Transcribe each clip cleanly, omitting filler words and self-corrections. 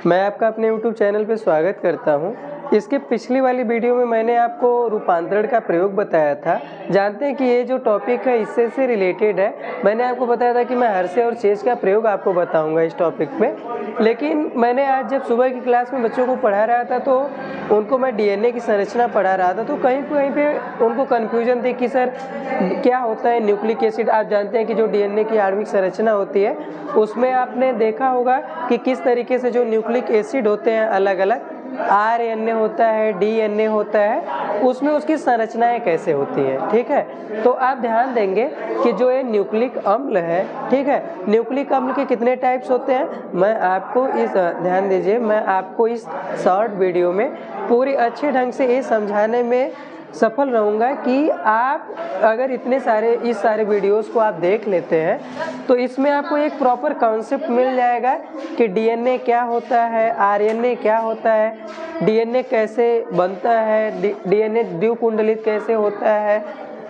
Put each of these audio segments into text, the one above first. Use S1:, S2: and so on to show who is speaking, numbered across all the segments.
S1: मैं आपका अपने YouTube चैनल पे स्वागत करता हूं। इसके पिछली वाली वीडियो में मैंने आपको रूपांतरण का प्रयोग बताया था। जानते हैं कि ये जो टॉपिक है इससे से रिलेटेड है। मैंने आपको बताया था कि मैं हर से और शेष का प्रयोग आपको बताऊंगा इस टॉपिक में। लेकिन मैंने आज जब सुबह की क्लास में बच्चों को पढ़ा रहा था तो उनको मैं DNA की संरचना पढ़ा रहा था, तो कहीं पे उनको कन्फ्यूजन थी कि सर क्या होता है न्यूक्लिक एसिड। आप जानते हैं कि जो DNA की आणविक संरचना होती है उसमें आपने देखा होगा कि किस तरीके से जो न्यूक्लिक एसिड होते हैं अलग अलग RNA होता है, DNA होता है, उसमें उसकी संरचनाएं कैसे होती हैं। ठीक है, तो आप ध्यान देंगे कि जो ये न्यूक्लिक अम्ल है, ठीक है, न्यूक्लिक अम्ल के कितने टाइप्स होते हैं मैं आपको ध्यान दीजिए, मैं आपको इस शॉर्ट वीडियो में पूरी अच्छे ढंग से ये समझाने में सफल रहूँगा कि आप अगर इस सारे वीडियोस को आप देख लेते हैं तो इसमें आपको एक प्रॉपर कॉन्सेप्ट मिल जाएगा कि DNA क्या होता है, RNA क्या होता है, DNA कैसे बनता है, DNA द्विकुंडलित कैसे होता है,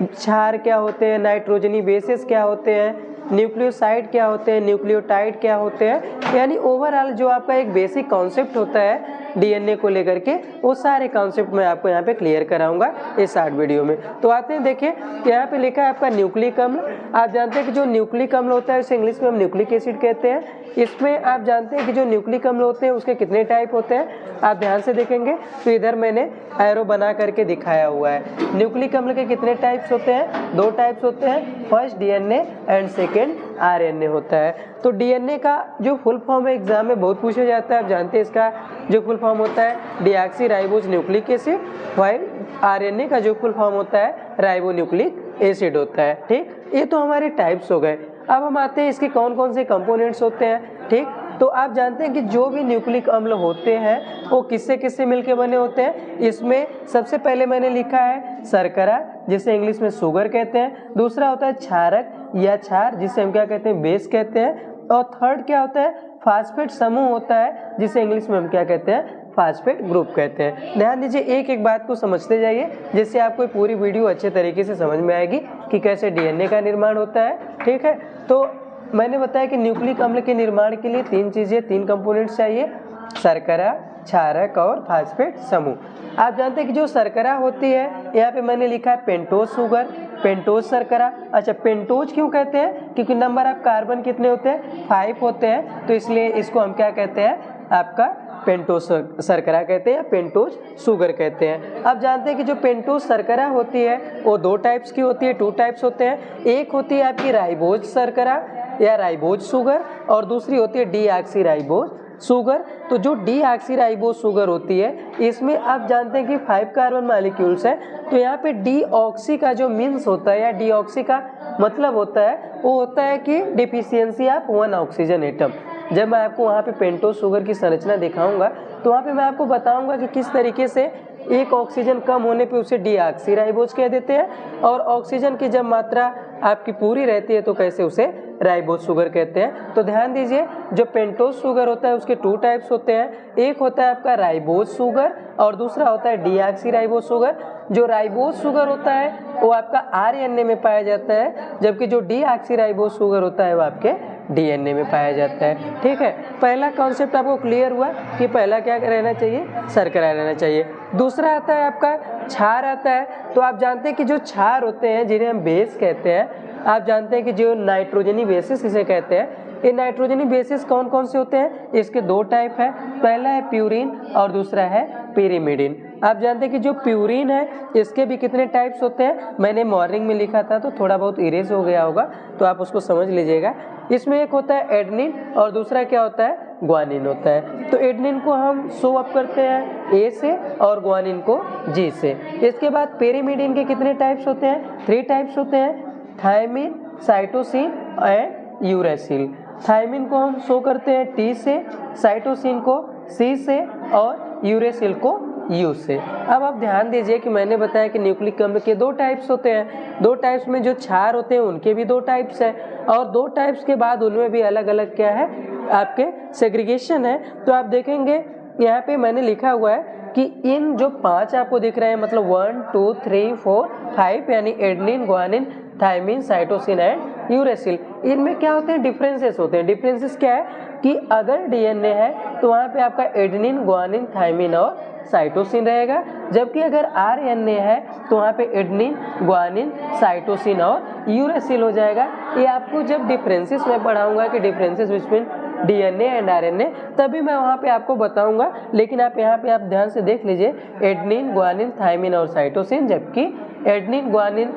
S1: क्षार क्या होते हैं, नाइट्रोजनी बेसिस क्या होते हैं, न्यूक्लियोसाइड क्या होते हैं, न्यूक्लियोटाइड क्या होते हैं। यानी ओवरऑल जो आपका एक बेसिक कॉन्सेप्ट होता है DNA को लेकर के, वो सारे कॉन्सेप्ट मैं आपको यहाँ पे क्लियर कराऊंगा इस शॉर्ट वीडियो में। तो आते हैं, देखिए यहाँ पे लिखा है आपका न्यूक्लिक अम्ल। आप जानते हैं कि जो न्यूक्लिक अम्ल होता है उसे इंग्लिश में हम न्यूक्लिक एसिड कहते हैं। इसमें आप जानते हैं कि जो न्यूक्लिक अम्ल होते हैं उसके कितने टाइप होते हैं। आप ध्यान से देखेंगे तो इधर मैंने एरो बना करके दिखाया हुआ है। न्यूक्लिक अम्ल के कितने टाइप्स होते हैं? 2 टाइप्स होते हैं, first DNA and second RNA होता है। तो DNA का जो फुल फॉर्म है एग्जाम में बहुत पूछा जाता है। आप जानते हैं इसका जो फुल फॉर्म होता है deoxyribose nucleic acid, while RNA का जो फुल फॉर्म होता है राइबोन्यूक्लिक एसिड होता है। ठीक, ये तो हमारे टाइप्स हो गए। अब हम आते हैं इसके कौन कौन से कंपोनेंट्स होते हैं। ठीक, तो आप जानते हैं कि जो भी न्यूक्लिक अम्ल होते हैं वो किससे किससे मिलके बने होते हैं। इसमें सबसे पहले मैंने लिखा है शर्करा, जिसे इंग्लिश में शुगर कहते हैं। दूसरा होता है क्षारक या क्षार, जिसे हम क्या कहते हैं, बेस कहते हैं। और थर्ड क्या होता है, फास्फेट समूह होता है, जिसे इंग्लिश में हम क्या कहते हैं, फास्फेट ग्रुप कहते हैं। ध्यान दीजिए, एक एक बात को समझते जाइए, जिससे आपको पूरी वीडियो अच्छे तरीके से समझ में आएगी कि कैसे DNA का निर्माण होता है। ठीक है, तो मैंने बताया कि न्यूक्लिक अम्ल के निर्माण के लिए 3 चीज़ें, 3 कंपोनेंट्स चाहिए, शर्करा, क्षारक और फास्फेट समूह। आप जानते हैं कि जो शर्करा होती है, यहाँ पे मैंने लिखा है पेंटोज शुगर, पेंटोज शर्करा। अच्छा, पेंटोज क्यों कहते हैं? क्योंकि नंबर ऑफ कार्बन कितने होते हैं, 5 होते हैं, तो इसलिए इसको हम क्या कहते हैं, आपका पेंटोज शर्करा कहते हैं या पेंटोज शुगर कहते हैं। अब जानते हैं कि जो पेंटोज शर्करा होती है वो 2 टाइप्स की होती है, 2 टाइप्स होते हैं। एक होती है आपकी राइबोज शर्करा या राइबोज शुगर, और दूसरी होती है डीऑक्सीराइबोज शुगर। तो जो डीऑक्सीराइबोज शुगर होती है, इसमें आप जानते हैं कि 5 कार्बन मॉलिक्यूल्स है। तो यहाँ पे डीऑक्सी का जो मीन्स होता है या डीऑक्सी का मतलब होता है, वो होता है कि डिफिशियंसी ऑफ 1 ऑक्सीजन एटम। जब मैं आपको वहाँ पे पेंटोज शुगर की संरचना दिखाऊंगा तो वहाँ पे मैं आपको बताऊंगा कि किस तरीके से एक ऑक्सीजन कम होने पे उसे डीऑक्सीराइबोज कह देते हैं, और ऑक्सीजन की जब मात्रा आपकी पूरी रहती है तो कैसे उसे राइबोज शुगर कहते हैं। तो ध्यान दीजिए, जो पेंटोज शुगर होता है उसके 2 टाइप्स होते हैं। एक होता है आपका राइबोज शुगर और दूसरा होता है डीऑक्सीराइबोज शुगर। जो राइबोज शुगर होता है वो आपका RNA में पाया जाता है, जबकि जो डीऑक्सीराइबोज शुगर होता है वो आपके DNA में पाया जाता है। ठीक है, पहला कॉन्सेप्ट आपको क्लियर हुआ कि पहला क्या रहना चाहिए, शर्करा रहना चाहिए। दूसरा आता है आपका क्षार आता है। तो आप जानते हैं कि जो क्षार होते हैं जिन्हें हम बेस कहते हैं, आप जानते हैं कि जो नाइट्रोजनी बेसिस इसे कहते हैं। ये नाइट्रोजनी बेसिस कौन कौन से होते हैं? इसके 2 टाइप है, पहला है प्यूरिन और दूसरा है पिरिमिडिन। आप जानते हैं कि जो प्यूरिन है इसके भी कितने टाइप्स होते हैं, मैंने मॉर्निंग में लिखा था तो थोड़ा बहुत इरेज हो गया होगा, तो आप उसको समझ लीजिएगा। इसमें एक होता है एडेनिन और दूसरा क्या होता है, ग्वानिन होता है। तो एडेनिन को हम शो अप करते हैं A से और ग्वानिन को G से। इसके बाद पिरिमिडिन के कितने टाइप्स होते हैं? 3 टाइप्स होते हैं, thymine, cytosine and uracil. Thymine को हम शो करते हैं T से, साइटोसिन को C से और यूरेसिल को U से। अब आप ध्यान दीजिए कि मैंने बताया कि न्यूक्लिक अम्ल के 2 टाइप्स होते हैं। 2 टाइप्स में जो क्षार होते हैं उनके भी 2 टाइप्स है, और 2 टाइप्स के बाद उनमें भी अलग अलग क्या है, आपके सेग्रीगेशन है। तो आप देखेंगे यहाँ पे मैंने लिखा हुआ है कि इन जो 5 आपको दिख रहे हैं, मतलब 1 2 3 4 5, यानी adenine, guanine, thymine, cytosine and uracil. इनमें क्या होते हैं, डिफरेंसेस होते हैं। डिफरेंसेस क्या है कि अगर डीएनए है तो वहाँ पे आपका एडेनिन, ग्वानिन, थायमिन और साइटोसिन रहेगा, जबकि अगर आरएनए है तो वहाँ पे एडेनिन, ग्वानिन, साइटोसिन और यूरेसिल हो जाएगा। ये आपको जब डिफरेंसेस में पढ़ाऊंगा कि differences between DNA and RNA, तभी मैं वहाँ पे आपको बताऊंगा। लेकिन आप यहाँ पे आप ध्यान से देख लीजिए, एडेनिन, ग्वानिन, थायमिन और साइटोसिन, जबकि एडेनिन, ग्वानिन,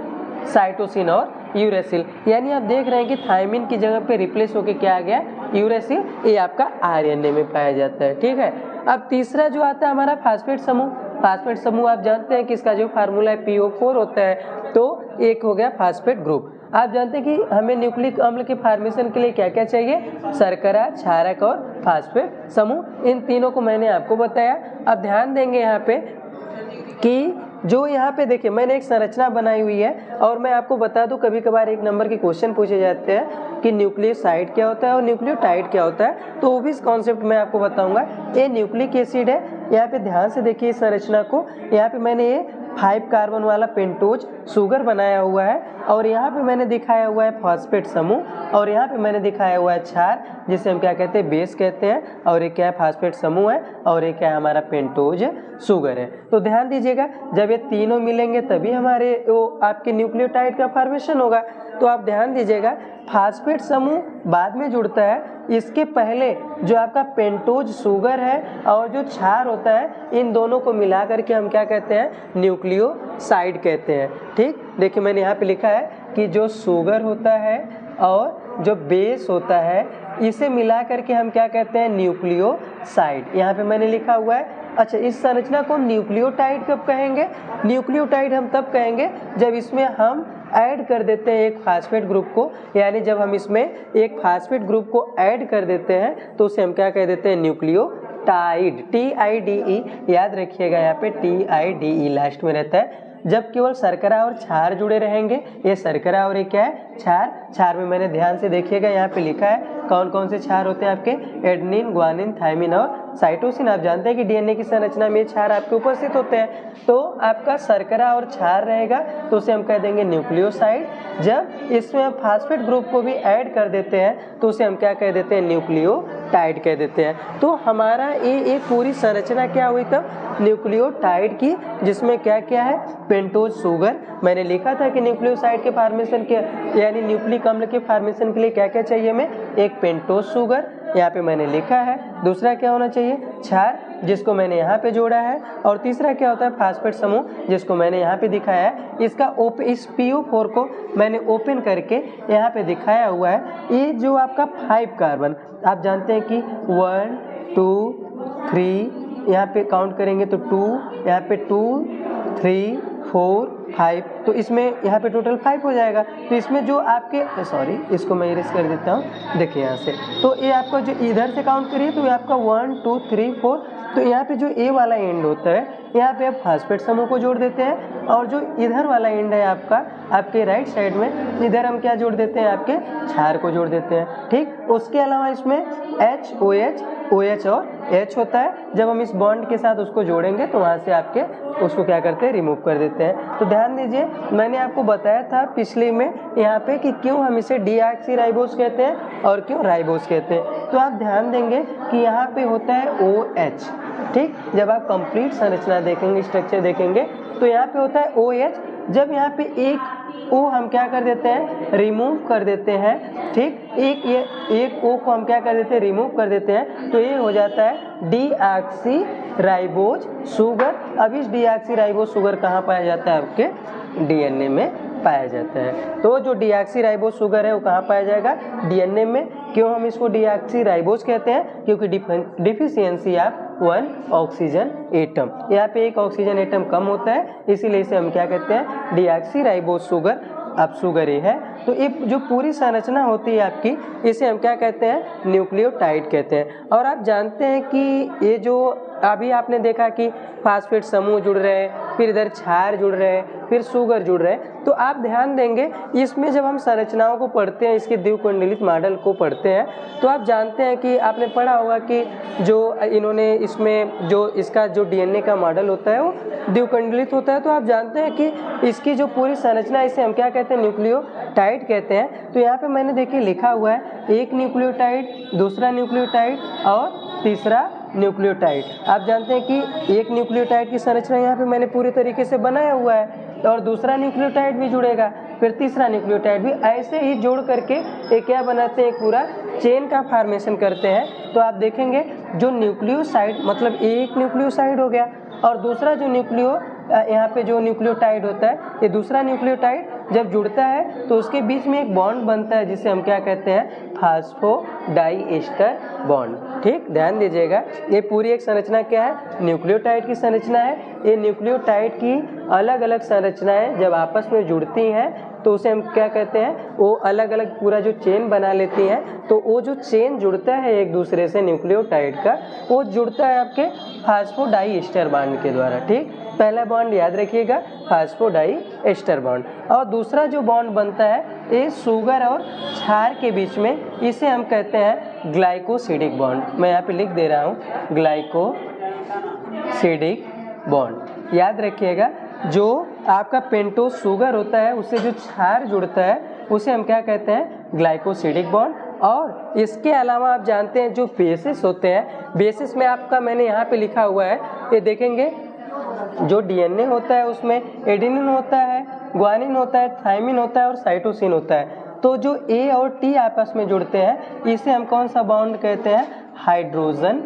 S1: साइटोसिन और यूरेसिल। यानी आप देख रहे हैं कि थायमिन की जगह पे रिप्लेस होके क्या आ गया, यूरेसिल। ये आपका आरएनए में पाया जाता है। ठीक है, अब तीसरा जो आता है हमारा फास्फेट समूह। फास्फेट समूह आप जानते हैं कि इसका जो फार्मूला है PO4 होता है, तो एक हो गया फास्फेट ग्रुप। आप जानते हैं कि हमें न्यूक्लिक अम्ल के फॉर्मेशन के लिए क्या क्या चाहिए, शर्करा, क्षारक और फास्फेट समूह। इन तीनों को मैंने आपको बताया। अब ध्यान देंगे यहाँ पे कि जो यहाँ पे देखिए मैंने एक संरचना बनाई हुई है, और मैं आपको बता दूं कभी कभार एक नंबर के क्वेश्चन पूछे जाते हैं कि न्यूक्लियोसाइड क्या होता है और न्यूक्लियोटाइड क्या होता है, तो वो भी इस कॉन्सेप्ट में आपको बताऊंगा। ये न्यूक्लिक एसिड है। यहाँ पे ध्यान से देखिए इस संरचना को, यहाँ पे मैंने ये 5 कार्बन वाला पेंटोज शुगर बनाया हुआ है, और यहाँ पे मैंने दिखाया हुआ है फॉस्फेट समूह, और यहाँ पे मैंने दिखाया हुआ है क्षार, जिसे हम क्या कहते हैं, बेस कहते हैं, और ये क्या है, फास्फेट समूह है, और ये क्या है, हमारा पेंटोज शुगर है। तो ध्यान दीजिएगा, जब ये तीनों मिलेंगे तभी हमारे वो आपके न्यूक्लियोटाइड का फॉर्मेशन होगा। तो आप ध्यान दीजिएगा, फास्फेट समूह बाद में जुड़ता है, इसके पहले जो आपका पेंटोज शुगर है और जो क्षार होता है, इन दोनों को मिला करके हम क्या कहते हैं, न्यूक्लियोसाइड कहते हैं। ठीक, देखिए मैंने यहाँ पे लिखा है कि जो शुगर होता है और जो बेस होता है, इसे मिला करके हम क्या कहते हैं, न्यूक्लियोसाइड। यहाँ पे मैंने लिखा हुआ है। अच्छा, इस संरचना को न्यूक्लियोटाइड कब कहेंगे, न्यूक्लियोटाइड हम तब कहेंगे जब इसमें हम ऐड कर देते हैं एक फास्फेट ग्रुप को, यानी जब हम इसमें एक फास्फेट ग्रुप को ऐड कर देते हैं तो उसे हम क्या कह देते हैं, न्यूक्लियोटाइड। TIDE याद रखिएगा, यहाँ पे TIDE लास्ट में रहता है। जब केवल शर्करा और क्षार जुड़े रहेंगे, ये शर्करा और ये क्या है, क्षार। क्षार में मैंने ध्यान से देखिएगा यहाँ पे लिखा है कौन कौन से क्षार होते हैं आपके, एडेनिन, ग्वानिन, थायमिन और साइटोसिन। आप जानते हैं कि डीएनए की संरचना में क्षार आपके उपस्थित होते हैं। तो आपका शर्करा और क्षार रहेगा तो उसे हम कह देंगे न्यूक्लियोसाइड। जब इसमें हम फास्फेट ग्रुप को भी ऐड कर देते हैं तो उसे हम क्या कह देते हैं, न्यूक्लियोटाइड कह देते हैं। तो हमारा ये एक पूरी संरचना क्या हुई तब, न्यूक्लियोटाइड की, जिसमें क्या क्या है, पेंटोज शुगर। मैंने लिखा था कि न्यूक्लियोसाइड के फॉर्मेशन के यानी न्यूक्लिक अम्ल के फॉर्मेशन के लिए क्या क्या चाहिए हमें, एक पेंटोज शुगर, यहाँ पे मैंने लिखा है। दूसरा क्या होना चाहिए, क्षार, जिसको मैंने यहाँ पे जोड़ा है। और तीसरा क्या होता है, फास्फेट समूह, जिसको मैंने यहाँ पे दिखाया है। इसका इस PO4 को मैंने ओपन करके यहाँ पे दिखाया हुआ है। ये जो आपका 5 कार्बन, आप जानते हैं कि 1 2 3, यहाँ पे काउंट करेंगे तो 2, यहाँ पे 2 3 4 5, तो इसमें यहाँ पे टोटल 5 हो जाएगा। तो इसमें जो आपके सॉरी, इसको मैं इरेज कर देता हूँ, देखिए यहाँ से। तो ये आपका जो इधर से काउंट करिए तो ये आपका 1 2 3 4, तो यहाँ पे जो ए वाला एंड होता है, यहाँ पे आप फास्फेट समूह को जोड़ देते हैं, और जो इधर वाला एंड है आपका, आपके राइट साइड में, इधर हम क्या जोड़ देते हैं, आपके क्षार को जोड़ देते हैं। ठीक, उसके अलावा इसमें HOH, OH और H होता है। जब हम इस बॉन्ड के साथ उसको जोड़ेंगे तो वहाँ से आपके उसको क्या करते हैं, रिमूव कर देते हैं। तो ध्यान दीजिए, मैंने आपको बताया था पिछले में यहाँ पे कि क्यों हम इसे डीऑक्सीराइबोस कहते हैं और क्यों राइबोस कहते हैं। तो आप ध्यान देंगे कि यहाँ पे होता है OH। ठीक, जब आप कंप्लीट संरचना देखेंगे, स्ट्रक्चर देखेंगे, तो यहाँ पे होता है OH। जब यहाँ पे एक O हम क्या कर देते हैं, रिमूव कर देते हैं। ठीक, एक O को हम क्या कर देते हैं, रिमूव कर देते हैं, तो ये हो जाता है डीऑक्सीराइबोज शुगर। अब इस डीऑक्सीराइबोज शुगर कहाँ पाया जाता है, आपके डीएनए में पाया जाता है। तो जो डीऑक्सीराइबोज शुगर है वो कहाँ पाया जाएगा, डीएनए में। क्यों हम इसको डीऑक्सीराइबोज कहते हैं, क्योंकि डिफिशियंसी ऑफ 1 ऑक्सीजन एटम, यहाँ पे एक ऑक्सीजन एटम कम होता है, इसीलिए इसे हम क्या कहते हैं, डीऑक्सीराइबोज शुगर। अब शुगर ये है, तो ये जो पूरी संरचना होती है आपकी, इसे हम क्या कहते हैं, न्यूक्लियोटाइड कहते हैं। और आप जानते हैं कि ये जो अभी आपने देखा कि फास्फेट समूह जुड़ रहे हैं, फिर इधर क्षार जुड़ रहे हैं, फिर शुगर जुड़ रहे हैं। तो आप ध्यान देंगे इसमें जब हम संरचनाओं को पढ़ते हैं, इसके द्विकुंडलित मॉडल को पढ़ते हैं, तो आप जानते हैं कि आपने पढ़ा होगा कि जो इन्होंने इसमें जो इसका जो डीएनए का मॉडल होता है वो द्विकुंडलित होता है। तो आप जानते हैं कि इसकी जो पूरी संरचना है इसे हम क्या कहते हैं, न्यूक्लियोटाइड कहते हैं। तो यहाँ पे मैंने देखिए लिखा हुआ है एक न्यूक्लियोटाइड, दूसरा न्यूक्लियोटाइड और तीसरा न्यूक्लियोटाइड। आप जानते हैं कि एक न्यूक्लियोटाइड की संरचना यहाँ पे मैंने पूरी तरीके से बनाया हुआ है, और दूसरा न्यूक्लियोटाइड भी जुड़ेगा, फिर तीसरा न्यूक्लियोटाइड भी, ऐसे ही जोड़ करके एक क्या बनाते हैं, एक पूरा चेन का फॉर्मेशन करते हैं। तो आप देखेंगे जो न्यूक्लियोसाइड मतलब एक न्यूक्लियोसाइड हो गया, और दूसरा जो यहाँ पे जो न्यूक्लियोटाइड होता है, ये दूसरा न्यूक्लियोटाइड जब जुड़ता है तो उसके बीच में एक बॉन्ड बनता है जिसे हम क्या कहते हैं, फास्फोडाइएस्टर बॉन्ड। ठीक, ध्यान दीजिएगा, ये पूरी एक संरचना क्या है, न्यूक्लियोटाइड की संरचना है। ये न्यूक्लियोटाइड की अलग अलग संरचनाएं जब आपस में जुड़ती हैं तो उसे हम क्या कहते हैं, वो अलग अलग पूरा जो चेन बना लेती हैं। तो वो जो चेन जुड़ता है एक दूसरे से न्यूक्लियोटाइड का, वो जुड़ता है आपके फास्फोडाइएस्टर बॉन्ड के द्वारा। ठीक, पहला बॉन्ड याद रखिएगा, फास्फोडाइएस्टर बॉन्ड। और दूसरा जो बॉन्ड बनता है ये शुगर और क्षार के बीच में, इसे हम कहते हैं ग्लाइकोसिडिक बॉन्ड। मैं यहाँ पे लिख दे रहा हूँ, ग्लाइकोसिडिक बॉन्ड। याद रखिएगा, जो आपका पेंटोस शुगर होता है उससे जो क्षार जुड़ता है उसे हम क्या कहते हैं, ग्लाइकोसिडिक बॉन्ड। और इसके अलावा आप जानते हैं जो बेसिस होते हैं, बेसिस में आपका मैंने यहाँ पे लिखा हुआ है, ये देखेंगे जो डीएनए होता है उसमें एडेनिन होता है, ग्वानिन होता है, थायमिन होता है और साइटोसिन होता है। तो जो ए और टी आपस में जुड़ते हैं इसे हम कौन सा बॉन्ड कहते हैं, हाइड्रोजन।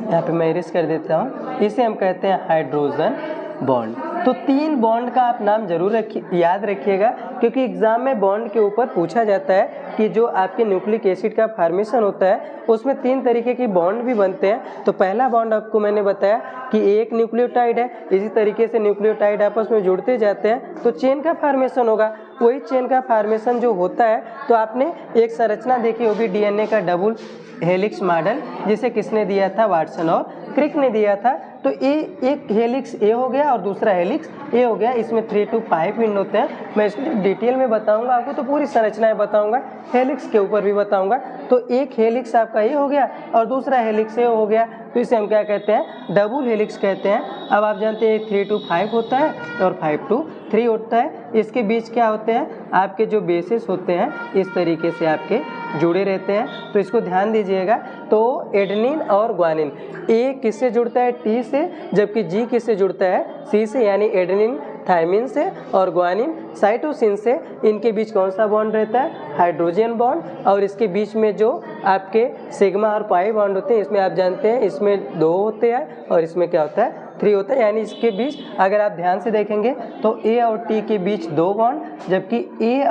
S1: यहाँ पे मैं इरेज कर देता हूँ, इसे हम कहते हैं हाइड्रोजन बॉन्ड। तो 3 बॉन्ड का आप नाम जरूर याद रखिएगा, क्योंकि एग्जाम में बॉन्ड के ऊपर पूछा जाता है कि जो आपके न्यूक्लिक एसिड का फॉर्मेशन होता है उसमें 3 तरीके की बॉन्ड भी बनते हैं। तो पहला बॉन्ड आपको मैंने बताया कि एक न्यूक्लियोटाइड है, इसी तरीके से न्यूक्लियोटाइड आपस में जुड़ते जाते हैं तो चेन का फॉर्मेशन होगा। वही चेन का फॉर्मेशन जो होता है, तो आपने एक संरचना देखी होगी डीएनए का डबल हेलिक्स मॉडल, जिसे किसने दिया था, वाटसन और क्रिक ने दिया था। तो ये एक हेलिक्स ए हो गया और दूसरा हेलिक्स ए हो गया, इसमें 3 to 5 एंड होते हैं। मैं इसको डिटेल में बताऊंगा आपको, तो पूरी संरचनाएं बताऊंगा, हेलिक्स के ऊपर भी बताऊंगा। तो एक हेलिक्स आपका ये हो गया और दूसरा हेलिक्स ए हो गया, तो इसे हम क्या कहते हैं, डबल हेलिक्स कहते हैं। अब आप जानते हैं 3 to 5 होता है और 5 to 3 होता है। इसके बीच क्या होते हैं, आपके जो बेसिस होते हैं इस तरीके से आपके जुड़े रहते हैं। तो इसको ध्यान दीजिएगा। तो एडेनिन और ग्वानिन, ए किससे जुड़ता है, टी से, जबकि जी किससे जुड़ता है, सी से, यानी एडेनिन थायमिन से और ग्वानिन साइटोसिन से। इनके बीच कौन सा बॉन्ड रहता है, हाइड्रोजन बॉन्ड। और इसके बीच में जो आपके सिग्मा और पाई बॉन्ड होते हैं, इसमें आप जानते हैं इसमें 2 होते हैं और इसमें क्या होता है, 3 होता है। यानी इसके बीच अगर आप ध्यान से देखेंगे तो ए और टी के बीच 2 बॉन्ड, जबकि जी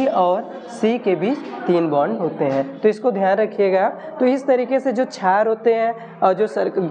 S1: और सी के बीच 3 बॉन्ड होते हैं। तो इसको ध्यान रखिएगा। तो इस तरीके से जो क्षार होते हैं और जो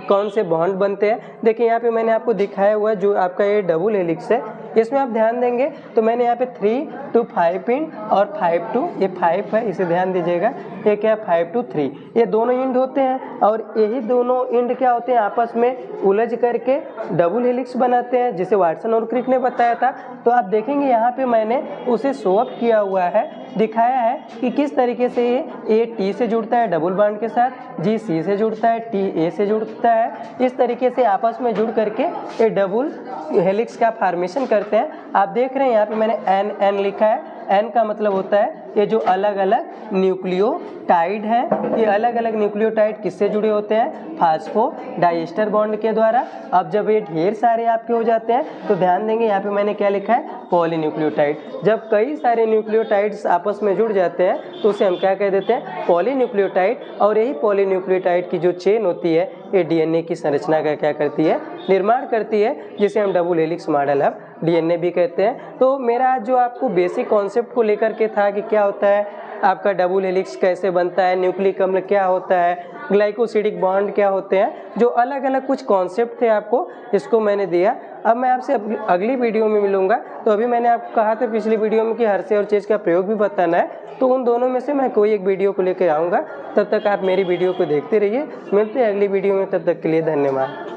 S1: कौन से बॉन्ड बनते हैं, देखिए यहाँ पे मैंने आपको दिखाया हुआ है जो आपका ये डबल हेलिक्स है, इसमें आप ध्यान देंगे तो मैंने यहाँ पे 3 to 5 इंड और 5 to, ये 5 है, इसे ध्यान दीजिएगा, ये क्या 5 to 3, ये दोनों इंड होते हैं। और यही दोनों इंड क्या होते हैं, आपस में उलझ करके डबल हेलिक्स बनाते हैं, जिसे वाटसन और क्रिक ने बताया था। तो आप देखेंगे यहाँ पे मैंने उसे शो अप किया हुआ है, दिखाया है कि किस तरीके से ये ए टी से जुड़ता है डबल बॉन्ड के साथ, जी सी से जुड़ता है, टी ए से जुड़ता है। इस तरीके से आपस में जुड़ करके ये डबल हेलिक्स का फॉर्मेशन करते हैं। आप देख रहे हैं यहाँ पे मैंने एन लिखा है। एन का मतलब होता है ये जो अलग अलग न्यूक्लियोटाइड हैं, ये अलग अलग न्यूक्लियोटाइड किससे जुड़े होते हैं, फास्फोडाइएस्टर बॉन्ड के द्वारा। अब जब ये ढेर सारे आपके हो जाते हैं तो ध्यान देंगे यहाँ पे मैंने क्या लिखा है, पॉलीन्यूक्लियोटाइड। जब कई सारे न्यूक्लियोटाइड्स आपस में जुड़ जाते हैं तो उसे हम क्या कह देते हैं, पॉलीन्यूक्लियोटाइड। और यही पॉलीन्यूक्लियोटाइड की जो चेन होती है ये डीएनए की संरचना का क्या करती है, निर्माण करती है, जिसे हम double helix model of DNA भी कहते हैं। तो मेरा जो आपको बेसिक कॉन्सेप्ट को लेकर के था कि क्या होता है आपका डबल हेलिक्स कैसे बनता है, न्यूक्लिक अम्ल क्या होता है, ग्लाइकोसिडिक बॉन्ड क्या होते हैं, जो अलग अलग कुछ कॉन्सेप्ट थे आपको, इसको मैंने दिया। अब मैं आपसे अगली वीडियो में मिलूंगा। तो अभी मैंने आपको कहा था पिछली वीडियो में कि हर से और चीज़ का प्रयोग भी बताना है, तो उन दोनों में से मैं कोई एक वीडियो को लेकर आऊँगा। तब तक आप मेरी वीडियो को देखते रहिए। मिलते हैं अगली वीडियो में, तब तक के लिए धन्यवाद।